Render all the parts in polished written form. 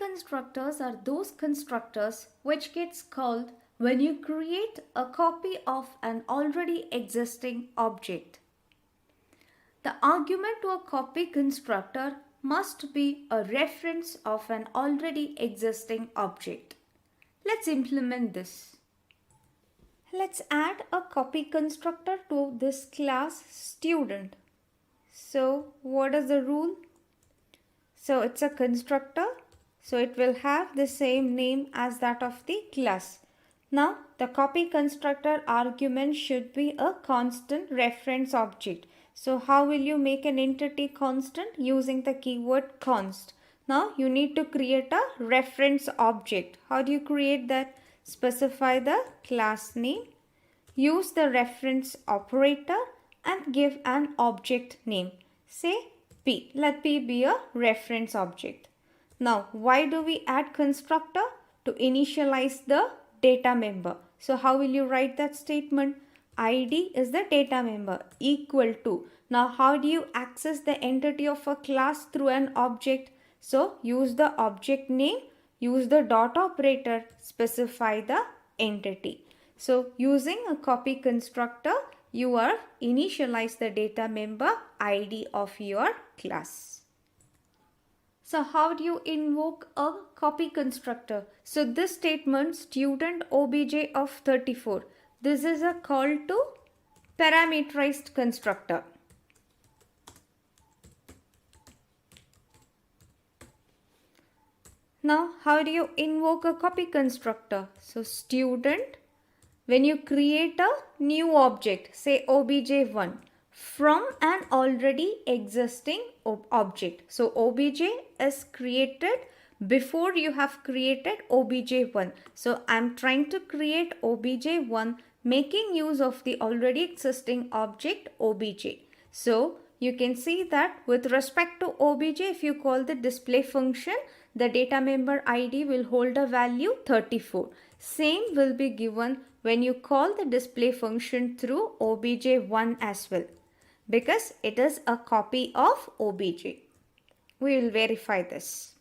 constructors are those constructors which gets called when you create a copy of an already existing object. The argument to a copy constructor must be a reference of an already existing object. Let's implement this. Let's add a copy constructor to this class student. So what is the rule? So it's a constructor. So it will have the same name as that of the class. Now the copy constructor argument should be a constant reference object. So how will you make an entity constant? Using the keyword const. Now you need to create a reference object. How do you create that? Specify the class name, use the reference operator and give an object name. Say P. Let P be a reference object. Now why do we add constructor? To initialize the data member. So how will you write that statement? ID is the data member equal to. Now how do you access the entity of a class through an object? So use the object name, use the dot operator, specify the entity. So using a copy constructor, you are initialize the data member ID of your class. So how do you invoke a copy constructor? So this statement student obj of 34. This is a call to parameterized constructor. Now how do you invoke a copy constructor? So student, when you create a new object, say obj1 from an already existing object. So obj is created before you have created obj1. So I'm trying to create obj1 making use of the already existing object obj. So you can see that with respect to obj, if you call the display function, the data member ID will hold a value 34. Same will be given when you call the display function through obj1 as well, because it is a copy of obj. We will verify this.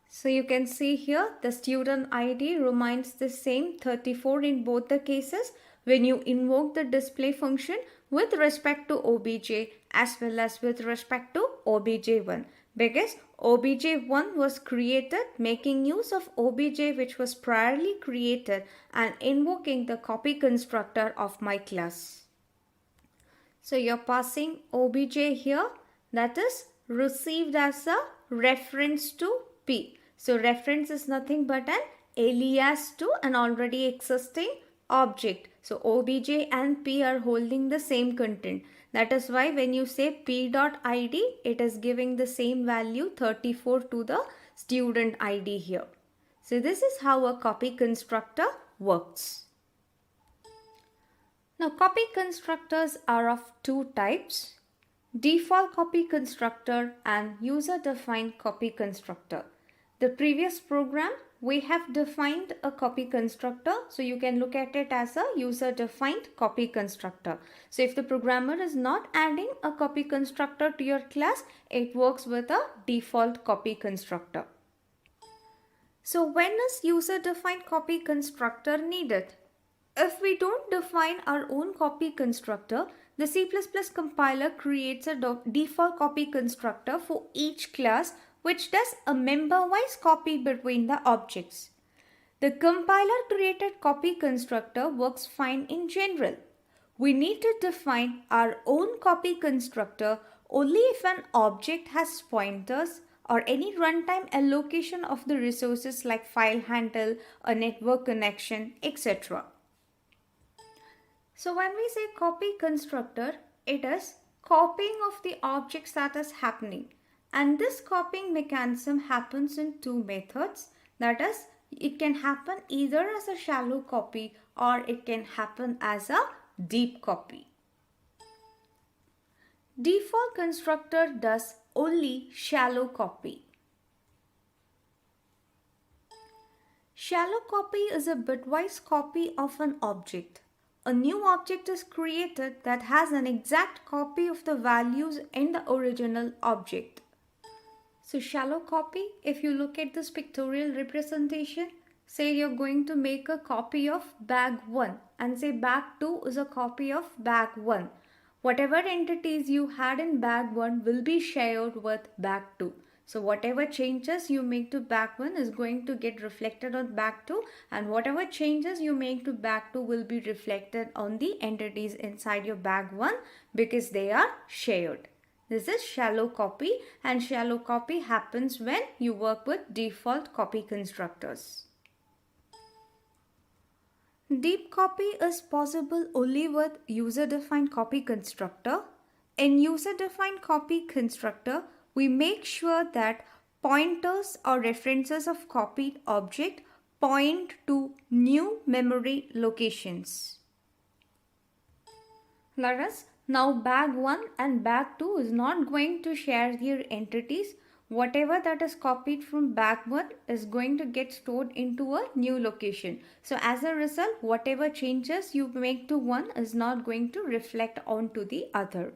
So you can see here the student ID remains the same 34 in both the cases when you invoke the display function with respect to obj as well as with respect to obj1, because obj1 was created making use of obj which was priorly created and invoking the copy constructor of my class. So you're passing obj here, that is received as a reference to P. So reference is nothing but an alias to an already existing object. So obj and P are holding the same content. That is why when you say P.id, it is giving the same value 34 to the student ID here. So this is how a copy constructor works. Now copy constructors are of two types: default copy constructor and user-defined copy constructor. The previous program we have defined a copy constructor, so you can look at it as a user-defined copy constructor. So if the programmer is not adding a copy constructor to your class, it works with a default copy constructor. So when is user-defined copy constructor needed? If we don't define our own copy constructor, the C++ compiler creates a default copy constructor for each class which does a member-wise copy between the objects. The compiler created copy constructor works fine in general. We need to define our own copy constructor only if an object has pointers or any runtime allocation of the resources like file handle, a network connection, etc. So when we say copy constructor, it is copying of the objects that is happening. And this copying mechanism happens in two methods. That is, it can happen either as a shallow copy or it can happen as a deep copy. Default constructor does only shallow copy. Shallow copy is a bitwise copy of an object. A new object is created that has an exact copy of the values in the original object. So shallow copy, if you look at this pictorial representation, say you're going to make a copy of bag 1 and say bag 2 is a copy of bag 1. Whatever entities you had in bag 1 will be shared with bag 2. So whatever changes you make to bag 1 is going to get reflected on bag 2, and whatever changes you make to bag 2 will be reflected on the entities inside your bag 1 because they are shared. This is shallow copy, and shallow copy happens when you work with default copy constructors. Deep copy is possible only with user-defined copy constructor. In user-defined copy constructor, we make sure that pointers or references of copied object point to new memory locations. Now bag 1 and bag 2 is not going to share their entities. Whatever that is copied from bag 1 is going to get stored into a new location. So as a result, whatever changes you make to one is not going to reflect onto the other.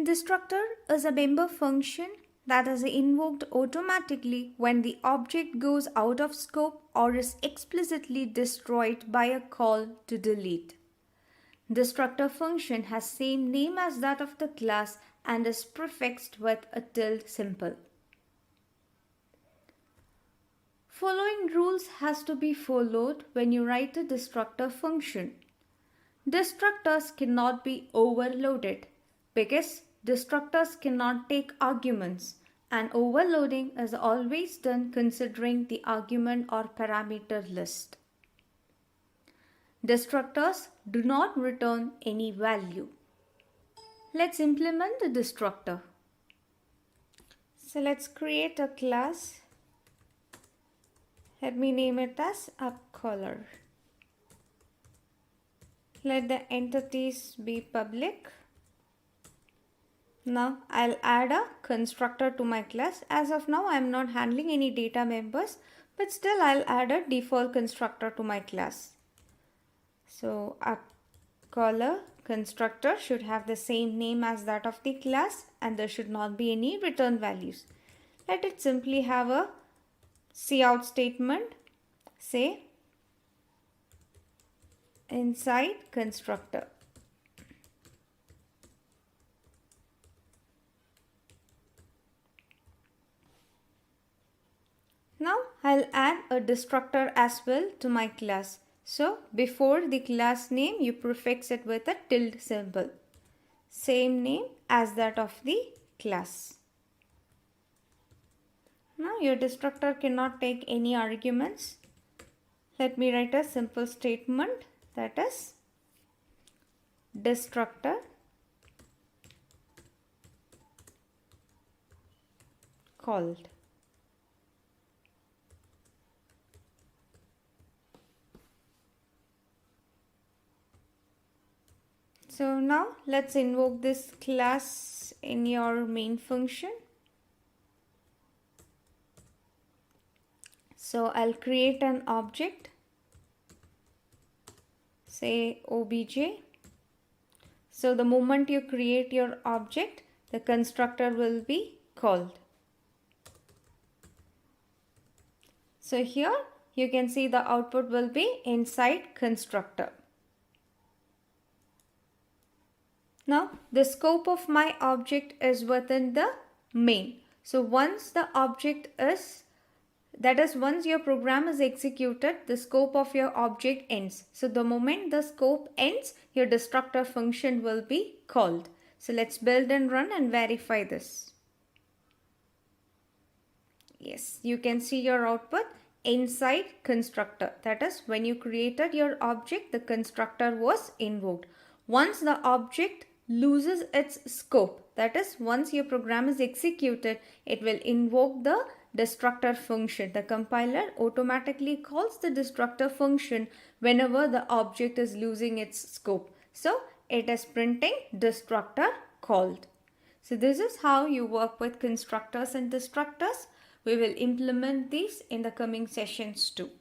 Destructor is a member function that is invoked automatically when the object goes out of scope or is explicitly destroyed by a call to delete. Destructor function has same name as that of the class and is prefixed with a tilde symbol. Following rules has to be followed when you write a destructor function. Destructors cannot be overloaded because destructors cannot take arguments, and overloading is always done considering the argument or parameter list. Destructors do not return any value. Let's implement the destructor. So let's create a class. Let me name it as UpColor. Let the entities be public. Now I'll add a constructor to my class. As of now, I'm not handling any data members, but still I'll add a default constructor to my class. So UpColor constructor should have the same name as that of the class, and there should not be any return values. Let it simply have a cout statement, say inside constructor. Now I'll add a destructor as well to my class. So before the class name, you prefix it with a tilde symbol. Same name as that of the class. Now your destructor cannot take any arguments. Let me write a simple statement, that is destructor called. So now let's invoke this class in your main function. So I'll create an object, say obj. So the moment you create your object, the constructor will be called. So here you can see the output will be inside constructor. Now the scope of my object is within the main. So once the object is, that is, once your program is executed, the scope of your object ends. So the moment the scope ends, your destructor function will be called. So let's build and run and verify this. Yes, you can see your output inside constructor. That is, when you created your object, the constructor was invoked. Once the object loses its scope, that is, once your program is executed, it will invoke the destructor function. The compiler automatically calls the destructor function whenever the object is losing its scope. So it is printing destructor called. So this is how you work with constructors and destructors. We will implement these in the coming sessions too.